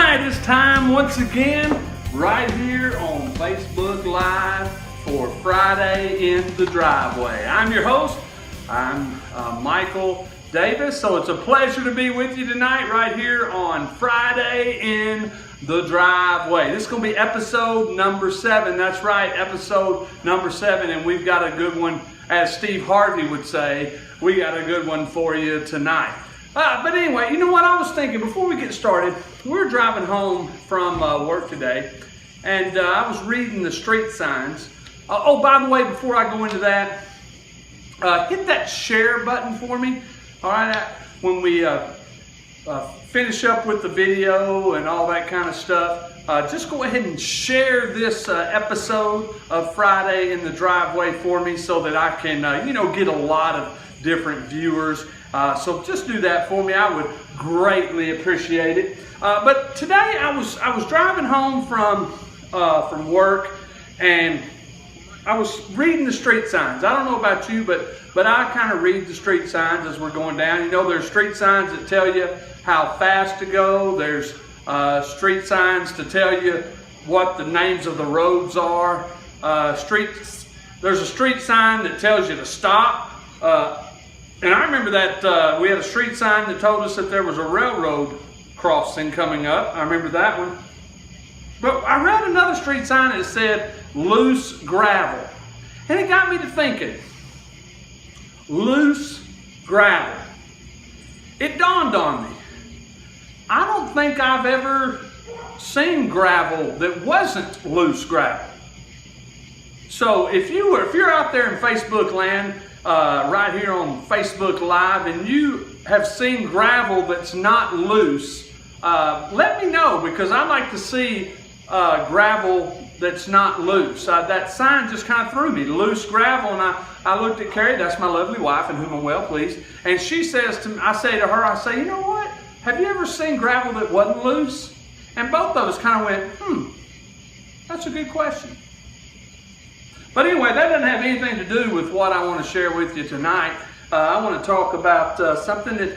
right, it's time once again right here on Facebook Live for Friday in the Driveway. I'm your host. I'm Michael Davis, so it's a pleasure to be with you tonight right here on Friday in the Driveway. This is going to be episode number 7. That's right, episode number 7, and we've got a good one, as Steve Harvey would say. We got a good one for you tonight. But anyway, you know what I was thinking before we get started? We were driving home from work today, and I was reading the street signs. Oh, by the way, before I go into that, hit that share button for me. All right, when we finish up with the video and all that kind of stuff, just go ahead and share this episode of Friday in the Driveway for me so that I can, get a lot of different viewers. So just do that for me. I would greatly appreciate it. But today I was driving home from work, and I was reading the street signs. I don't know about you, but I kind of read the street signs as we're going down. You know, there's street signs that tell you how fast to go. There's street signs to tell you what the names of the roads are. There's a street sign that tells you to stop. And I remember that we had a street sign that told us that there was a railroad crossing coming up. I remember that one. But I read another street sign that said loose gravel. And it got me to thinking, loose gravel. It dawned on me, I don't think I've ever seen gravel that wasn't loose gravel. So if you're out there in Facebook land, right here on Facebook Live, and you have seen gravel that's not loose, let me know, because I like to see gravel that's not loose. That sign just kind of threw me, loose gravel, and I looked at Carrie, that's my lovely wife, and whom I'm well pleased, and she says to me, I say, you know what? Have you ever seen gravel that wasn't loose? And both of us kind of went, that's a good question. But anyway, that doesn't have anything to do with what I want to share with you tonight. I want to talk about something that,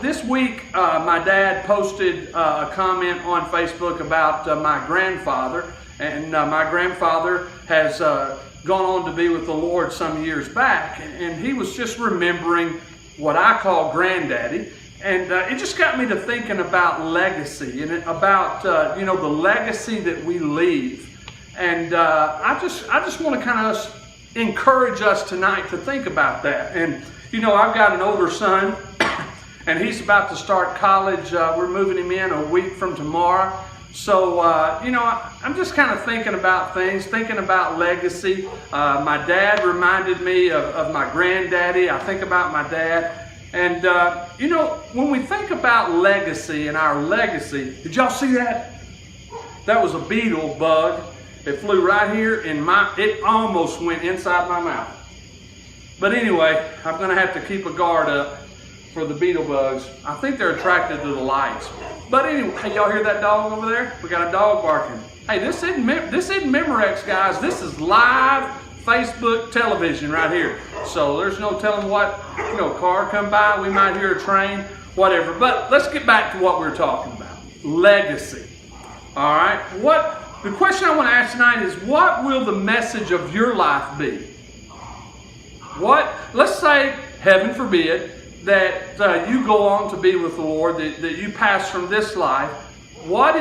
this week my dad posted a comment on Facebook about my grandfather. And my grandfather has gone on to be with the Lord some years back. And he was just remembering what I call granddaddy. And it just got me to thinking about legacy and about, the legacy that we leave. And I just want to kind of encourage us tonight to think about that. And, I've got an older son, and he's about to start college. We're moving him in a week from tomorrow. So, I'm just kind of thinking about things, thinking about legacy. My dad reminded me of my granddaddy. I think about my dad. And, when we think about legacy and our legacy, did y'all see that? That was a beetle bug. It flew right here it almost went inside my mouth. But anyway, I'm going to have to keep a guard up for the beetle bugs. I think they're attracted to the lights. But anyway, hey, y'all hear that dog over there? We got a dog barking. Hey, this isn't Memorex, guys. This is live Facebook television right here. So there's no telling what, car come by, we might hear a train, whatever. But let's get back to what we're talking about. Legacy. All right. The question I want to ask tonight is, what will the message of your life be? Let's say, heaven forbid, that you go on to be with the Lord, that you pass from this life. What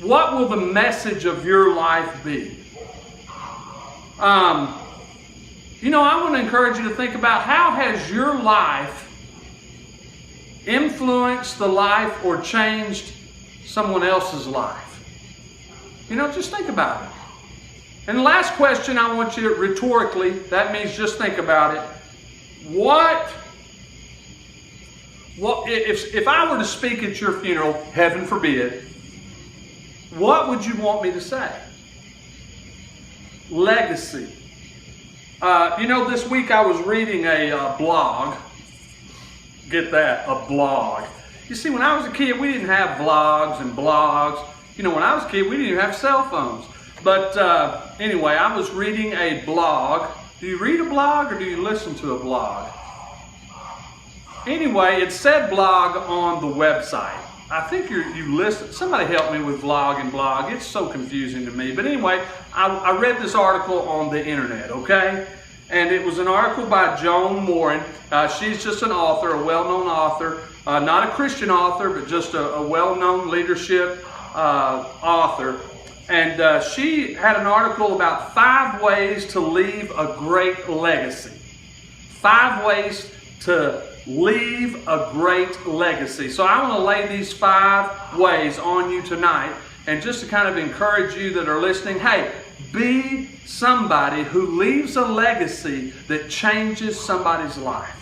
will the message of your life be? I want to encourage you to think about, how has your life influenced the life or changed someone else's life? Just think about it. And the last question I want you to, rhetorically, that means just think about it. If I were to speak at your funeral, heaven forbid, what would you want me to say? Legacy. This week I was reading a blog. Get that, a blog. You see, when I was a kid, we didn't have vlogs and blogs. When I was a kid, we didn't even have cell phones. But anyway, I was reading a blog. Do you read a blog or do you listen to a blog? Anyway, it said blog on the website. I think you listen. Somebody help me with vlog and blog. It's so confusing to me. But anyway, I read this article on the internet, okay? And it was an article by Joan Morin. She's just an author, a well-known author. Not a Christian author, but just a well-known leadership author. And she had an article about 5 ways to leave a great legacy. 5 ways to leave a great legacy. So I want to lay these 5 ways on you tonight, and just to kind of encourage you that are listening, hey, be somebody who leaves a legacy that changes somebody's life.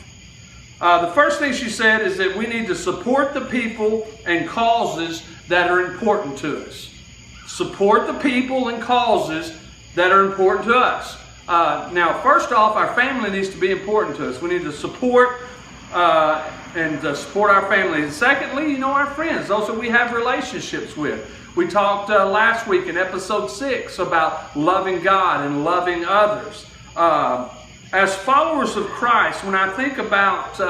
The first thing she said is that we need to support the people and causes that are important to us. Support the people and causes that are important to us. Now, first off, our family needs to be important to us. We need to support support our family. And secondly, our friends, those that we have relationships with. We talked last week in episode 6 about loving God and loving others. As followers of Christ, when I think about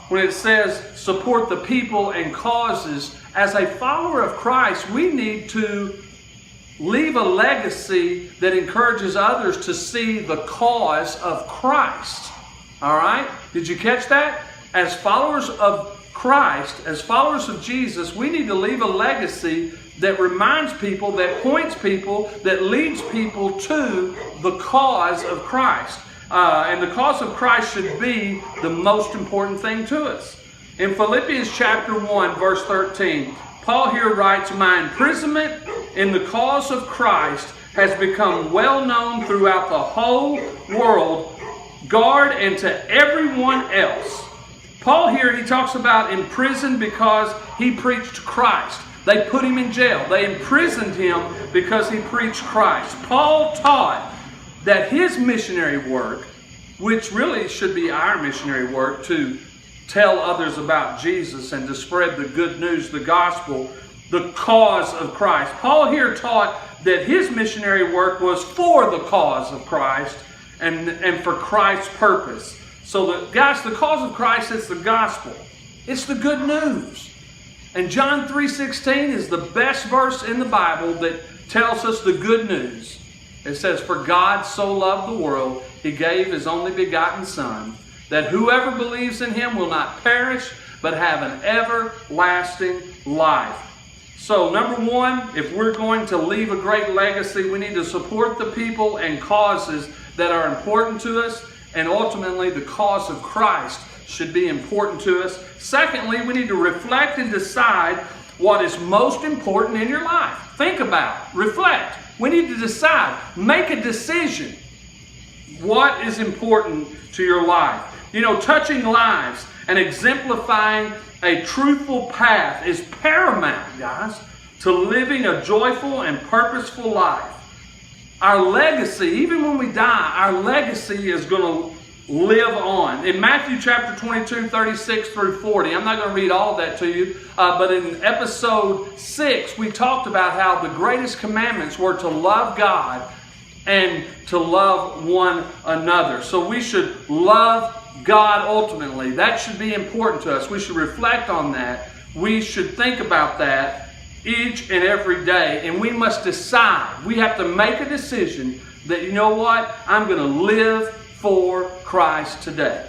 when it says support the people and causes, as a follower of Christ, we need to leave a legacy that encourages others to see the cause of Christ. All right? Did you catch that? As followers of Christ, as followers of Jesus, we need to leave a legacy that reminds people, that points people, that leads people to the cause of Christ. And the cause of Christ should be the most important thing to us. In Philippians chapter 1, verse 13, Paul here writes, "My imprisonment in the cause of Christ has become well known throughout the whole world, guard and to everyone else." Paul here, he talks about in prison because he preached Christ. They put him in jail. They imprisoned him because he preached Christ. Paul taught that his missionary work, which really should be our missionary work, to tell others about Jesus and to spread the good news, the gospel, the cause of Christ. Paul here taught that his missionary work was for the cause of Christ and for Christ's purpose. So, guys, the cause of Christ is the gospel. It's the good news. And John 3:16 is the best verse in the Bible that tells us the good news. It says, "For God so loved the world, He gave His only begotten Son, that whoever believes in Him will not perish, but have an everlasting life." So, number one, if we're going to leave a great legacy, we need to support the people and causes that are important to us, and ultimately the cause of Christ should be important to us. Secondly, we need to reflect and decide what is most important in your life. Think about it. Reflect. We need to decide. Make a decision. What is important to your life? Touching lives and exemplifying a truthful path is paramount, guys, to living a joyful and purposeful life. Our legacy, even when we die, our legacy is going to live on. In Matthew chapter 22, 36 through 40, I'm not going to read all of that to you, but in episode 6, we talked about how the greatest commandments were to love God and to love one another. So we should love God ultimately. That should be important to us. We should reflect on that. We should think about that each and every day. And we must decide. We have to make a decision that, you know what? I'm going to live for Christ today.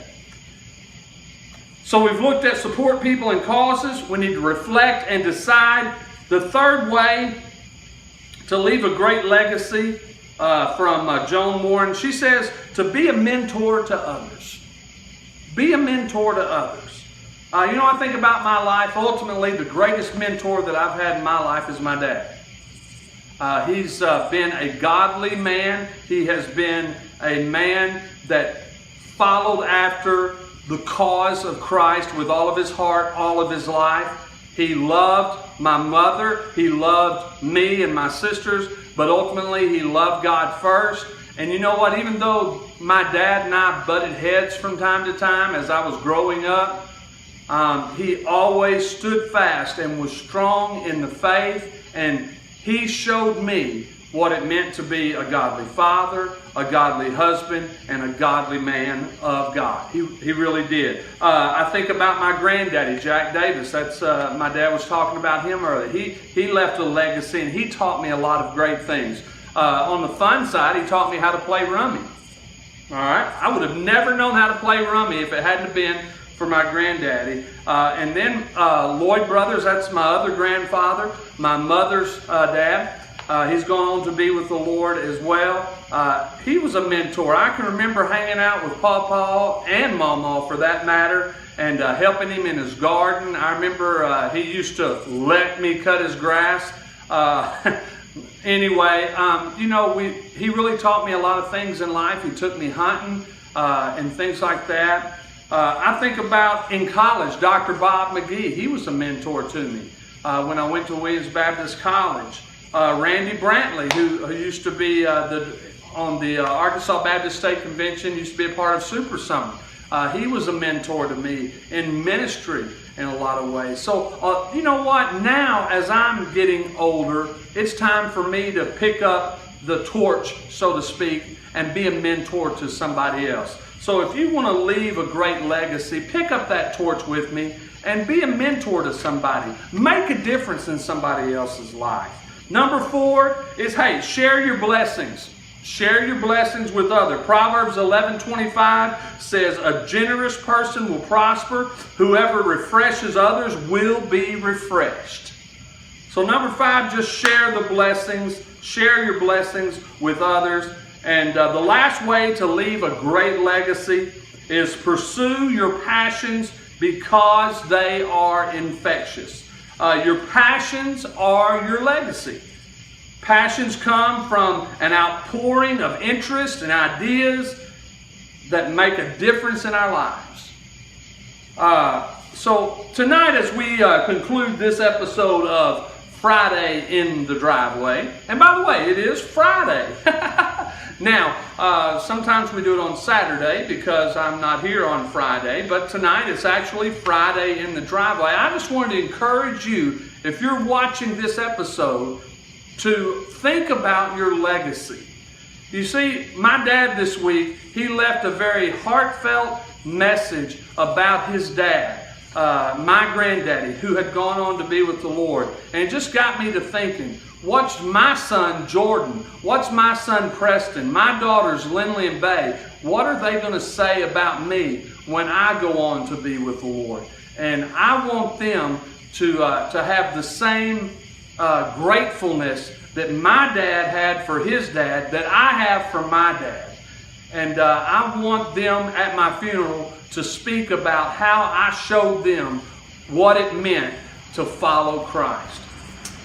So we've looked at support people and causes. We need to reflect and decide. The third way to leave a great legacy from Joan Morin, she says to be a mentor to others. Be a mentor to others. I think about my life. Ultimately, the greatest mentor that I've had in my life is my dad. He's been a godly man. He has been a man that followed after the cause of Christ with all of his heart, all of his life. He loved my mother. He loved me and my sisters. But ultimately, he loved God first. And you know what? Even though my dad and I butted heads from time to time as I was growing up, he always stood fast and was strong in the faith. And he showed me what it meant to be a godly father, a godly husband, and a godly man of God. He really did. I think about my granddaddy, Jack Davis. That's my dad was talking about him earlier. He left a legacy, and he taught me a lot of great things. On the fun side, he taught me how to play rummy. All right, I would have never known how to play rummy if it hadn't been for my granddaddy. And then Lloyd Brothers, that's my other grandfather, my mother's dad. He's gone on to be with the Lord as well. He was a mentor. I can remember hanging out with Pawpaw and Mama, for that matter, and helping him in his garden. I remember he used to let me cut his grass. Anyway, he really taught me a lot of things in life. He took me hunting and things like that. I think about in college, Dr. Bob McGee. He was a mentor to me when I went to Williams Baptist College. Randy Brantley, who used to be on the Arkansas Baptist State Convention, used to be a part of Super Summer. He was a mentor to me in ministry in a lot of ways. So, you know what? Now, as I'm getting older, it's time for me to pick up the torch, so to speak, and be a mentor to somebody else. So if you want to leave a great legacy, pick up that torch with me and be a mentor to somebody. Make a difference in somebody else's life. Number 4 is, hey, share your blessings. Share your blessings with others. Proverbs 11:25 says, a generous person will prosper. Whoever refreshes others will be refreshed. So number 5, just share the blessings. Share your blessings with others. And the last way to leave a great legacy is pursue your passions because they are infectious. Your passions are your legacy. Passions come from an outpouring of interest and ideas that make a difference in our lives. So tonight, as we conclude this episode of Friday in the Driveway, and by the way, it is Friday. Now, sometimes we do it on Saturday because I'm not here on Friday, but tonight it's actually Friday in the Driveway. I just wanted to encourage you, if you're watching this episode, to think about your legacy. You see, my dad this week, he left a very heartfelt message about his dad, my granddaddy, who had gone on to be with the Lord. And it just got me to thinking, what's my son Jordan, what's my son Preston, my daughters Lindley and Bay, what are they going to say about me when I go on to be with the Lord? And I want them to have the same gratefulness that my dad had for his dad that I have for my dad. And I want them at my funeral to speak about how I showed them what it meant to follow Christ.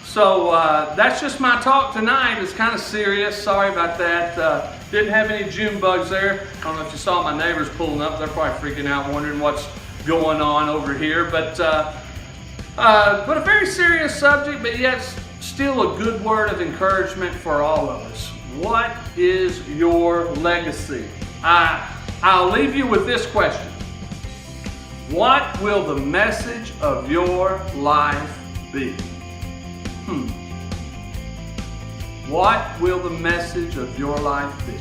So that's just my talk tonight. It's kind of serious. Sorry about that. Didn't have any June bugs there. I don't know if you saw my neighbors pulling up. They're probably freaking out, wondering what's going on over here. But a very serious subject, but yet still a good word of encouragement for all of us. What is your legacy? I'll leave you with this question. What will the message of your life be? What will the message of your life be?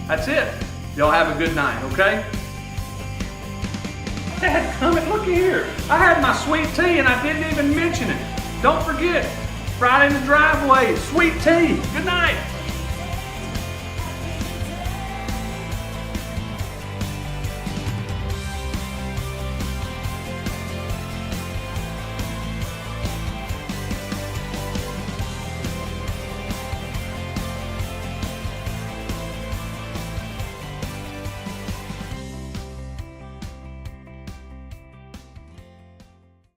That's it. Y'all have a good night, okay? Dad, come and look here. I had my sweet tea and I didn't even mention it. Don't forget, Friday in the Driveway, sweet tea. Good night.